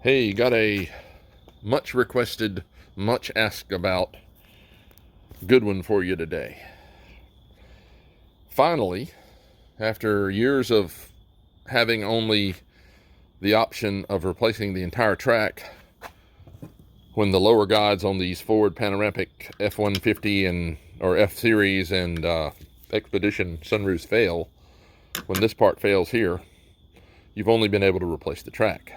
Hey, got a much requested, much asked about good one for you today. Finally, after years of having only the option of replacing the entire track when the lower guides on these Ford Panoramic F-150 and or F-Series and Expedition sunroofs fail, when this part fails here, you've only been able to replace the track.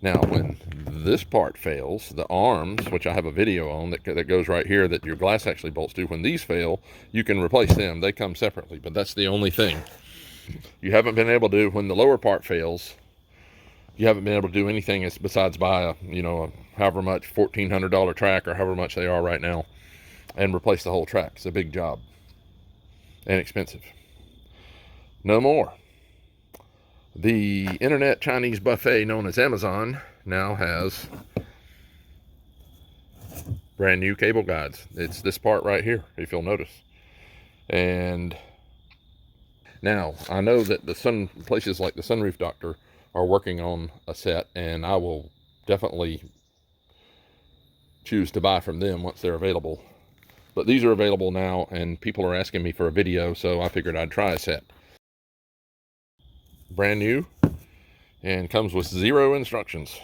Now, when this part fails, the arms, which I have a video on that goes right here that your glass actually bolts to, when these fail, you can replace them. They come separately, but that's the only thing. You haven't been able to do, when the lower part fails, you haven't been able to do anything besides buy a however much $1,400 track or however much they are right now and replace the whole track. It's a big job and expensive. No more. The internet Chinese buffet known as Amazon now has brand new cable guides. It's this part right here, if you'll notice. And now I know that places like the Sunroof Doctor are working on a set, and I will definitely choose to buy from them once they're available. But these are available now, and people are asking me for a video, so I figured I'd try a set. Brand new, and comes with 0 instructions,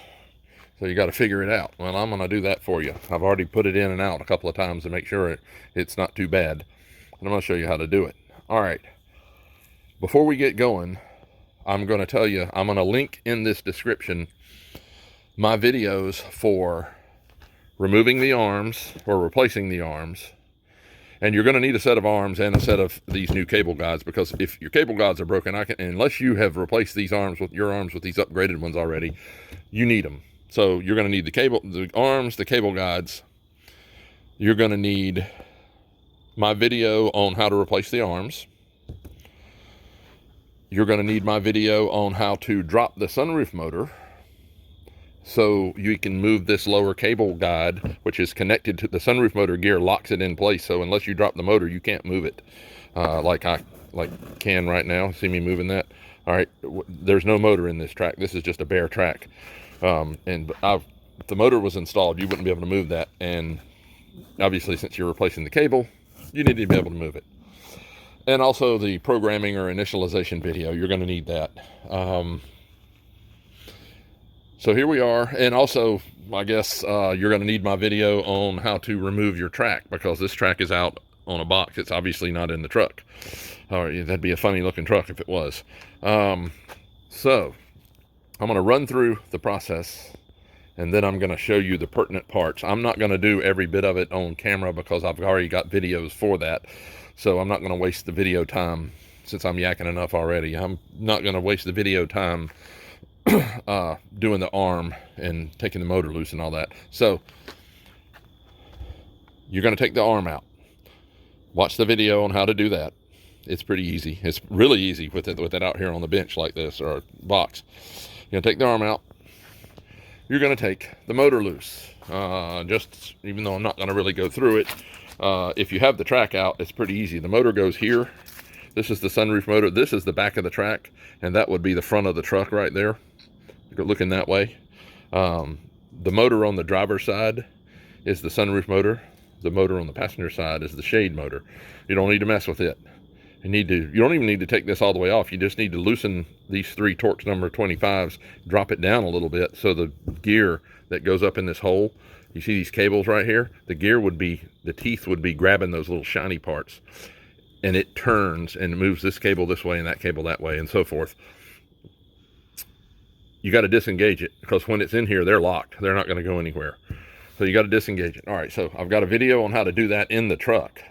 so you got to figure it out. Well, I'm going to do that for you. I've already put it in and out a couple of times to make sure it's not too bad, and I'm going to show you how to do it. All right, before we get going, I'm going to tell you, I'm going to link in this description my videos for removing the arms or replacing the arms. And you're going to need a set of arms and a set of these new cable guides, because if your cable guides are broken, unless you have replaced these arms with these upgraded ones already, you need them. So you're going to need the arms, the cable guides. You're going to need my video on how to replace the arms. You're going to need my video on how to drop the sunroof motor, so you can move this lower cable guide, which is connected to the sunroof motor gear, locks it in place. So unless you drop the motor, you can't move it like I can right now. See me moving that? All right, there's no motor in this track. This is just a bare track. If the motor was installed, you wouldn't be able to move that. And obviously, since you're replacing the cable, you need to be able to move it. And also the programming or initialization video, you're going to need that. So here we are. And also, I guess you're going to need my video on how to remove your track, because this track is out on a box. It's obviously not in the truck. That'd be a funny looking truck if it was. So I'm going to run through the process, and then I'm going to show you the pertinent parts. I'm not going to do every bit of it on camera because I've already got videos for that. So I'm not going to waste the video time, since I'm yakking enough already. I'm not going to waste the video time doing the arm and taking the motor loose and all that. So you're going to take the arm out. Watch the video on how to do that. It's pretty easy. It's really easy with it out here on the bench like this, or box. You're going to take the arm out. You're going to take the motor loose. Even though I'm not going to really go through it, if you have the track out, it's pretty easy. The motor goes here. This is the sunroof motor. This is the back of the track, and that would be the front of the truck right there, looking that way. The motor on the driver's side is the sunroof motor. The motor on the passenger side is the shade motor. You don't need to mess with it. You don't even need to take this all the way off. You just need to loosen these 3 Torx number 25s, drop it down a little bit, so the gear that goes up in this hole, you see these cables right here? The teeth would be grabbing those little shiny parts, and it turns and moves this cable this way and that cable that way and so forth. You got to disengage it, because when it's in here, they're locked. They're not going to go anywhere. So you got to disengage it. All right, so I've got a video on how to do that in the truck.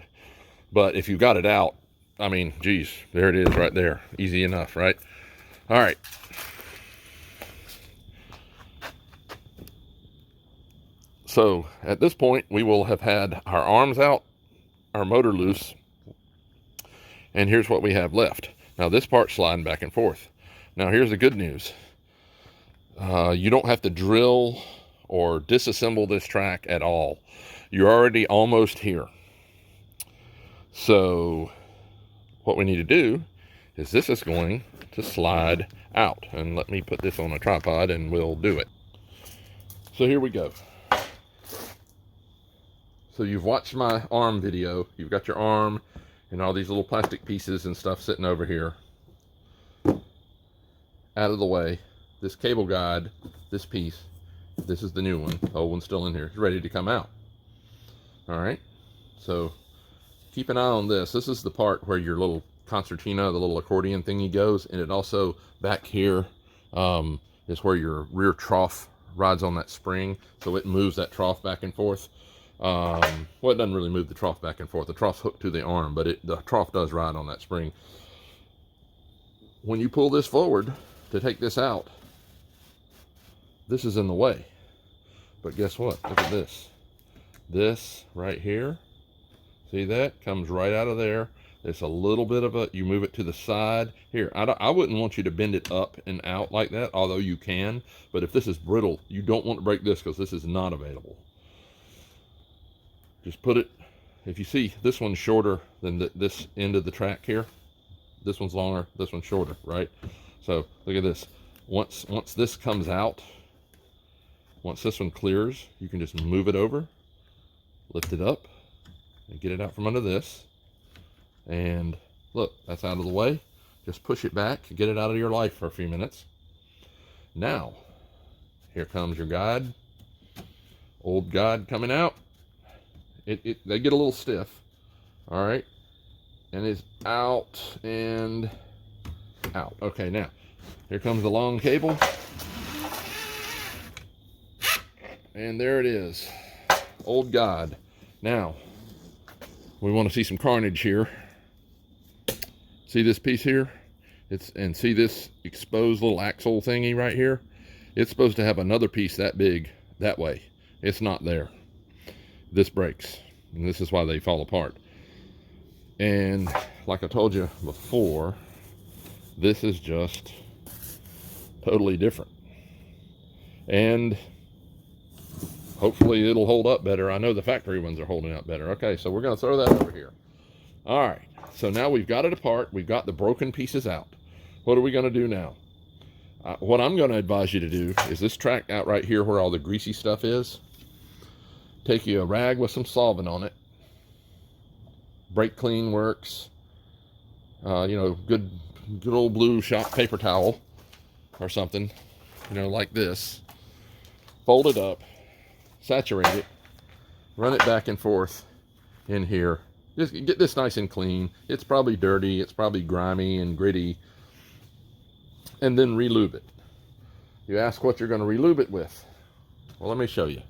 But if you got it out, I mean, geez, there it is right there. Easy enough, right? All right. So at this point, we will have had our arms out, our motor loose, and here's what we have left. Now this part's sliding back and forth. Now here's the good news. You don't have to drill or disassemble this track at all. You're already almost here. So what we need to do is this is going to slide out. And let me put this on a tripod and we'll do it. So here we go. So you've watched my arm video. You've got your arm and all these little plastic pieces and stuff sitting over here. Out of the way. This cable guide, this piece, this is the new one. The old one's still in here. It's ready to come out. All right. So keep an eye on this. This is the part where your little concertina, the little accordion thingy goes, and it also back here is where your rear trough rides on that spring, so it moves that trough back and forth. Well, it doesn't really move the trough back and forth. The trough's hooked to the arm, but the trough does ride on that spring. When you pull this forward to take this out, this is in the way. But guess what? Look at this. This right here, see that? Comes right out of there. It's a little bit of you move it to the side. Here, I wouldn't want you to bend it up and out like that, although you can. But if this is brittle, you don't want to break this because this is not available. Just put it, if you see, this one's shorter than this end of the track here. This one's longer, this one's shorter, right? So look at this. Once this comes out, once this one clears, you can just move it over, lift it up, and get it out from under this. And look, that's out of the way. Just push it back, get it out of your life for a few minutes. Now, here comes your guide. Old guide coming out. They get a little stiff. All right. And it's out and out. Okay, now, here comes the long cable. And there it is. Old guide. Now, we want to see some carnage here. See this piece here? And see this exposed little axle thingy right here? It's supposed to have another piece that big that way. It's not there. This breaks, and this is why they fall apart. And like I told you before, this is just totally different. And hopefully it'll hold up better. I know the factory ones are holding up better. Okay, so we're going to throw that over here. All right, so now we've got it apart. We've got the broken pieces out. What are we going to do now? What I'm going to advise you to do is this track out right here where all the greasy stuff is. Take you a rag with some solvent on it. Brake Clean works. You know, good old blue shop paper towel or something. You know, like this. Fold it up. Saturate it. Run it back and forth in here. Just get this nice and clean. It's probably dirty. It's probably grimy and gritty. And then relube it. You ask what you're going to relube it with. Well, let me show you.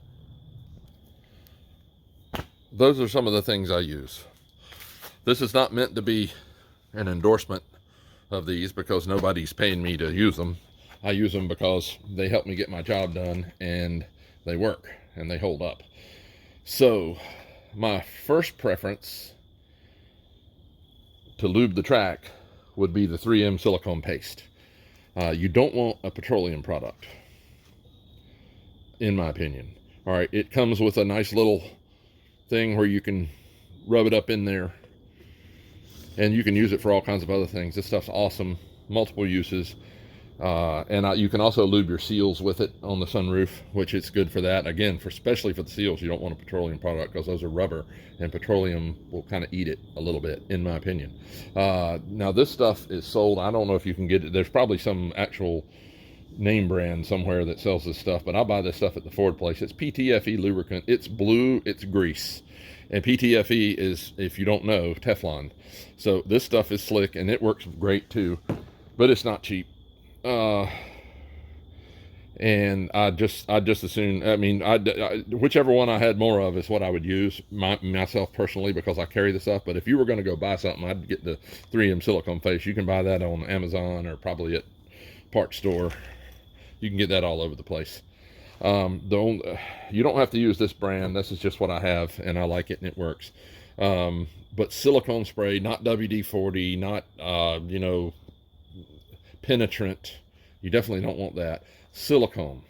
Those are some of the things I use. This is not meant to be an endorsement of these because nobody's paying me to use them. I use them because they help me get my job done and they work and they hold up. So my first preference to lube the track would be the 3M silicone paste. You don't want a petroleum product, in my opinion. All right, it comes with a nice little thing where you can rub it up in there and you can use it for all kinds of other things. This stuff's awesome, multiple uses. And you can also lube your seals with it on the sunroof, which it's good for that. Again, especially for the seals, you don't want a petroleum product because those are rubber and petroleum will kind of eat it a little bit, in my opinion. Now this stuff is sold. I don't know if you can get it. There's probably some actual name brand somewhere that sells this stuff, but I buy this stuff at the Ford place. It's PTFE lubricant. It's blue, it's grease. And PTFE is, if you don't know, Teflon. So this stuff is slick and it works great too, but it's not cheap. And I just assume, I mean, whichever one I had more of is what I would use myself personally, because I carry the stuff. But if you were going to go buy something, I'd get the 3M silicone face. You can buy that on Amazon or probably at parts store. You can get that all over the place. You don't have to use this brand. This is just what I have and I like it and it works. But silicone spray, not WD-40, not, you know, penetrant. You definitely don't want that. Silicone.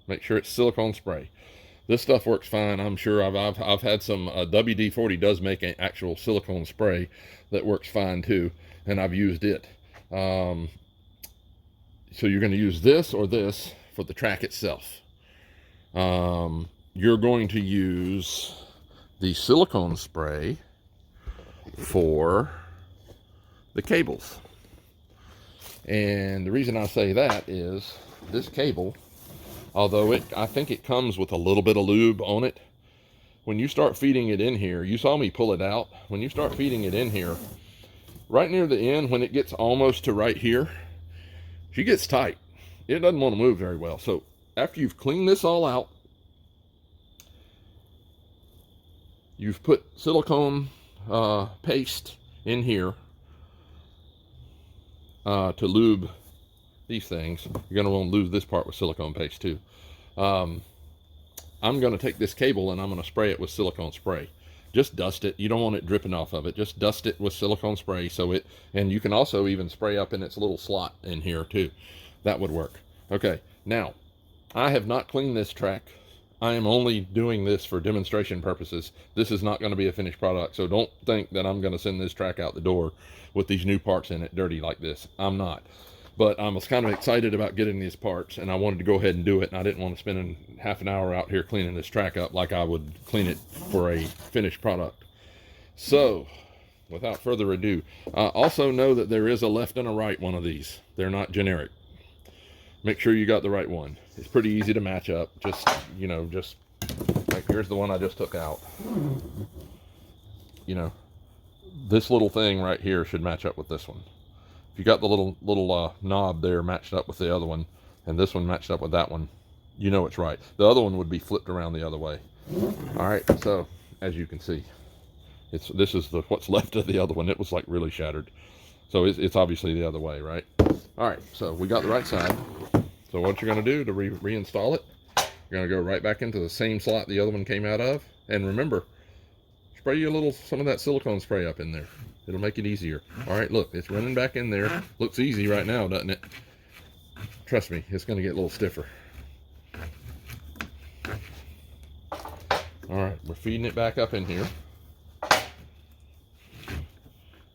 Make sure it's silicone spray. This stuff works fine. I'm sure I've had some WD-40 does make an actual silicone spray that works fine too, and I've used it. So you're going to use this or this for the track itself. You're going to use the silicone spray for the cables. And the reason I say that is this cable, although I think it comes with a little bit of lube on it, when you start feeding it in here, you saw me pull it out. When you start feeding it in here, right near the end, when it gets almost to right here, she gets tight. It doesn't want to move very well. So after you've cleaned this all out, you've put silicone paste in here to lube these things. You're going to want to lube this part with silicone paste too. I'm going to take this cable and I'm going to spray it with silicone spray. Just dust it. You don't want it dripping off of it. Just dust it with silicone spray. And you can also even spray up in its little slot in here too. That would work. Okay, now I have not cleaned this track. I am only doing this for demonstration purposes. This is not going to be a finished product, so don't think that I'm going to send this track out the door with these new parts in it dirty like this. I'm not. But I was kind of excited about getting these parts, and I wanted to go ahead and do it, and I didn't want to spend half an hour out here cleaning this track up like I would clean it for a finished product. So, without further ado, also know that there is a left and a right one of these. They're not generic. Make sure you got the right one. It's pretty easy to match up. Just, you know, just like here's the one I just took out. You know, this little thing right here should match up with this one. If you got the little knob there matched up with the other one, and this one matched up with that one, you know it's right. The other one would be flipped around the other way. All right, so as you can see, this is what's left of the other one. It was like really shattered. So it's obviously the other way, right? All right, so we got the right side. So what you're going to do to reinstall it, you're going to go right back into the same slot the other one came out of. And remember, spray you some of that silicone spray up in there. It'll make it easier. All right, look, it's running back in there. Looks easy right now, doesn't it? Trust me, it's going to get a little stiffer. All right, we're feeding it back up in here.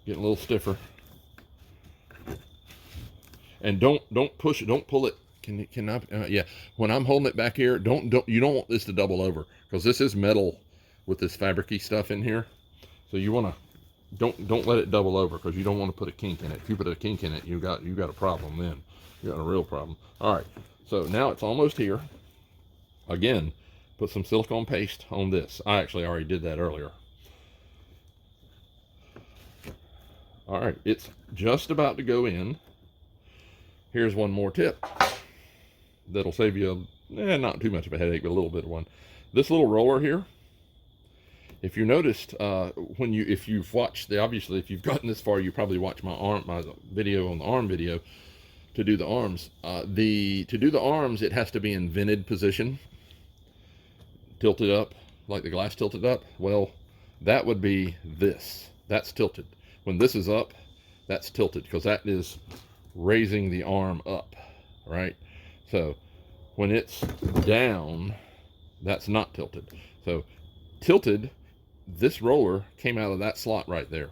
Getting a little stiffer. And don't push it, don't pull it. Yeah. When I'm holding it back here, you don't want this to double over, because this is metal with this fabricy stuff in here. So you want to don't let it double over, because you don't want to put a kink in it. If you put a kink in it, you got a problem then. You got a real problem. All right. So now it's almost here. Again, put some silicone paste on this. I actually already did that earlier. All right, it's just about to go in. Here's one more tip that'll save you not too much of a headache, but a little bit of one. This little roller here, if you noticed, if you've watched obviously if you've gotten this far, you probably watched my video on the arm video to do the arms. To do the arms, it has to be in vented position, tilted up, like the glass tilted up. Well, that would be this. That's tilted. When this is up, that's tilted, because that is raising the arm up, right? So when it's down, that's not tilted. So tilted, this roller came out of that slot right there.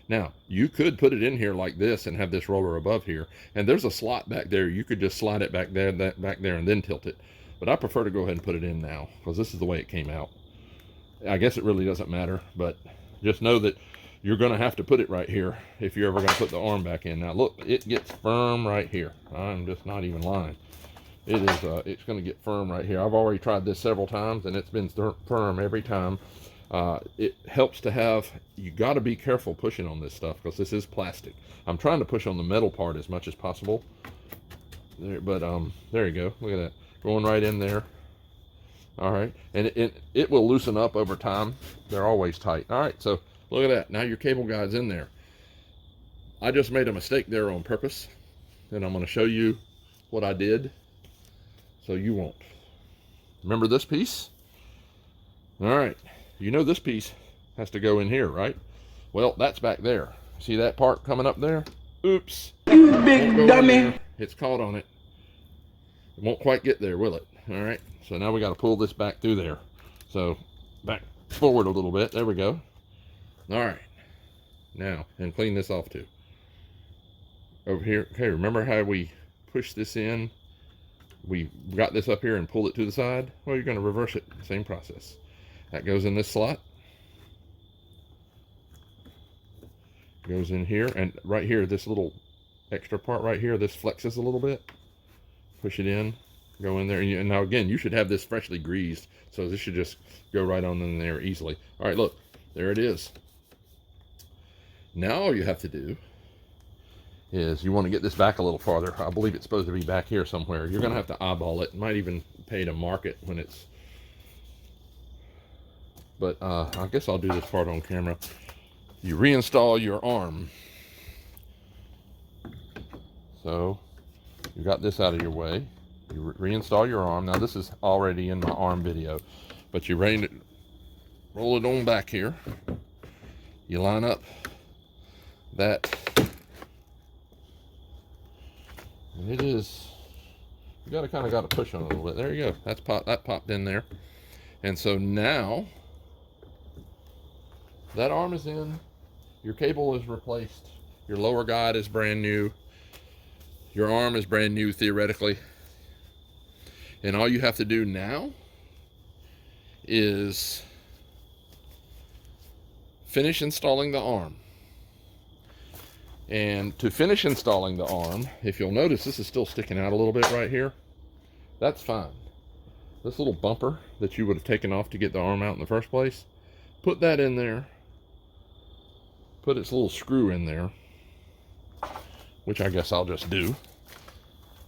Now, you could put it in here like this and have this roller above here, and there's a slot back there. You could just slide it back there, and then tilt it. But I prefer to go ahead and put it in now, because this is the way it came out. I guess it really doesn't matter, but just know that you're going to have to put it right here if you're ever going to put the arm back in. Now look, it gets firm right here. I'm just not even lying. It's going to get firm right here. I've already tried this several times, and it's been firm every time. It helps to have, you got to be careful pushing on this stuff, because this is plastic. I'm trying to push on the metal part as much as possible. There, but there you go. Look at that. Going right in there. All right. And it will loosen up over time. They're always tight. All right. So look at that. Now your cable guide's in there. I just made a mistake there on purpose, and I'm going to show you what I did so you won't. Remember this piece? All right. You know this piece has to go in here, right? Well, that's back there. See that part coming up there? Oops. You big dummy. It's caught on it. It won't quite get there, will it? All right. So now we got to pull this back through there. So back forward a little bit. There we go. All right. Now, and clean this off too. Over here. Okay, remember how we push this in we got this up here and pulled it to the side. Well, you're going to reverse it. Same process. That goes in this slot. Goes in here, and right here, this little extra part right here, this flexes a little bit. Push it in, go in there, and now again, you should have this freshly greased, so this should just go right on in there easily. All right, look, there it is. Now all you have to do is you want to get this back a little farther. I believe it's supposed to be back here somewhere. You're going to have to eyeball it. Might even pay to mark it when it's... But I guess I'll do this part on camera. You reinstall your arm. So you got this out of your way. You reinstall your arm. Now this is already in my arm video, but you roll it on back here. You line up that, and it is, you kind of got to push on it a little bit. There you go. That popped in there. And so now that arm is in, your cable is replaced, your lower guide is brand new, your arm is brand new theoretically, and all you have to do now is finish installing the arm. And to finish installing the arm, if you'll notice, this is still sticking out a little bit right here. That's fine. This little bumper that you would have taken off to get the arm out in the first place, put that in there. Put its little screw in there, which I guess I'll just do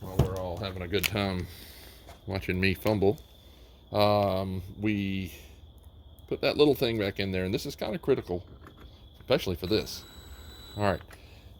while we're all having a good time watching me fumble. We put that little thing back in there, and this is kind of critical, especially for this. All right,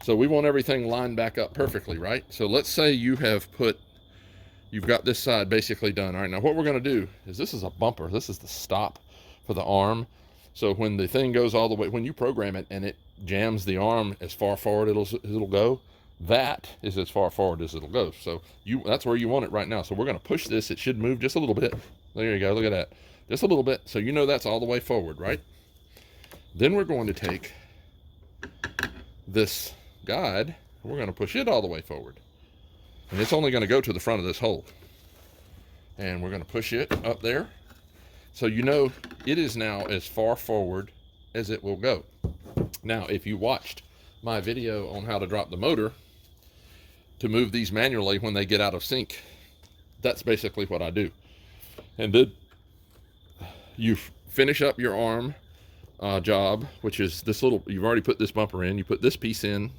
so we want everything lined back up perfectly, right? So let's say you've got this side basically done. All right, now what we're going to do is, this is a bumper. This is the stop for the arm. So when the thing goes all the way, when you program it and it jams the arm as far forward it'll go, that is as far forward as it'll go. So that's where you want it right now. So we're going to push this. It should move just a little bit. There you go. Look at that. Just a little bit. So you know that's all the way forward, right? Then we're going to take this guide, and we're going to push it all the way forward. And it's only going to go to the front of this hole. And we're going to push it up there. So you know it is now as far forward as it will go. Now, if you watched my video on how to drop the motor to move these manually when they get out of sync, that's basically what I do. And then you finish up your arm job, which is this little, you've already put this bumper in, you put this piece in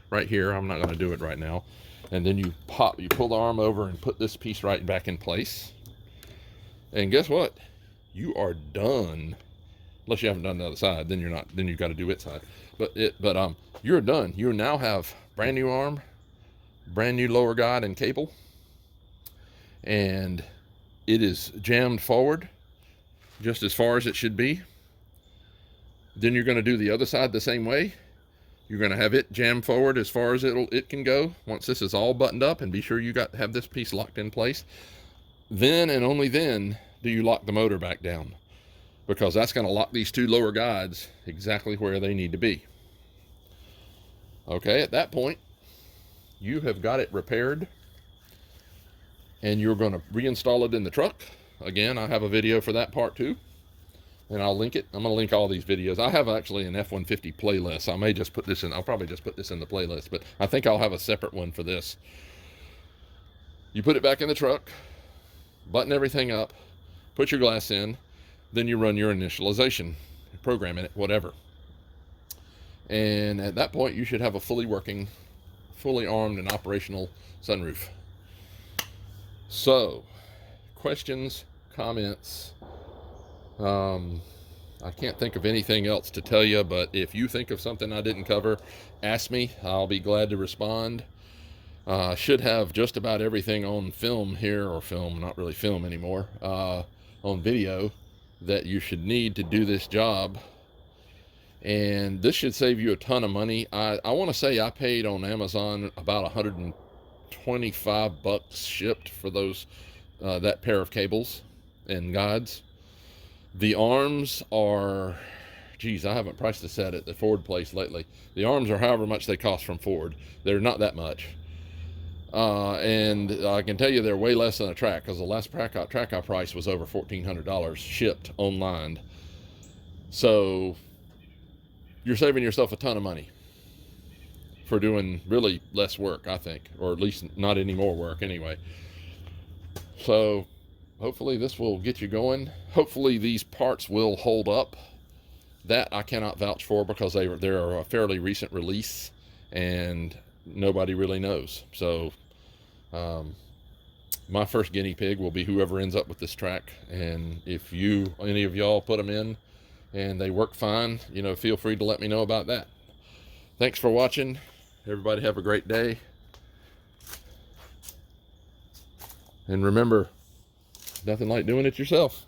right here. I'm not going to do it right now. And then you pull the arm over and put this piece right back in place. And guess what? You are done. Unless you haven't done the other side, then you're not. Then you've got to do its side. But you're done. You now have brand new arm, brand new lower guide and cable, and it is jammed forward, just as far as it should be. Then you're going to do the other side the same way. You're going to have it jammed forward as far as it can go. Once this is all buttoned up, and be sure you have this piece locked in place. Then and only then do you lock the motor back down, because that's going to lock these two lower guides exactly where they need to be. Okay, at that point, you have got it repaired, and you're going to reinstall it in the truck. Again, I have a video for that part too, and I'll link it. I'm going to link all these videos. I have actually an F-150 playlist. I may just put this in. I'll probably just put this in the playlist, but I think I'll have a separate one for this. You put it back in the truck, button everything up, put your glass in, then you run your initialization, program in it, whatever. And at that point, you should have a fully working, fully armed and operational sunroof. So, questions, comments. I can't think of anything else to tell you, but if you think of something I didn't cover, ask me. I'll be glad to respond. Should have just about everything on film here, or film, not really film anymore, on video that you should need to do this job. And this should save you a ton of money. I want to say I paid on Amazon about $125 shipped for those that pair of cables and guides. The arms are, geez, I haven't priced a set at the Ford place lately. The arms are however much they cost from Ford. They're not that much. And I can tell you they're way less than a track, because the last track I priced was over $1,400 shipped online. So you're saving yourself a ton of money for doing really less work, I think, or at least not any more work anyway. So hopefully this will get you going. Hopefully these parts will hold up. That I cannot vouch for, because they're a fairly recent release and nobody really knows. So my first guinea pig will be whoever ends up with this track. And if any of y'all put them in and they work fine, you know, feel free to let me know about that. Thanks for watching. Everybody have a great day. And remember, nothing like doing it yourself.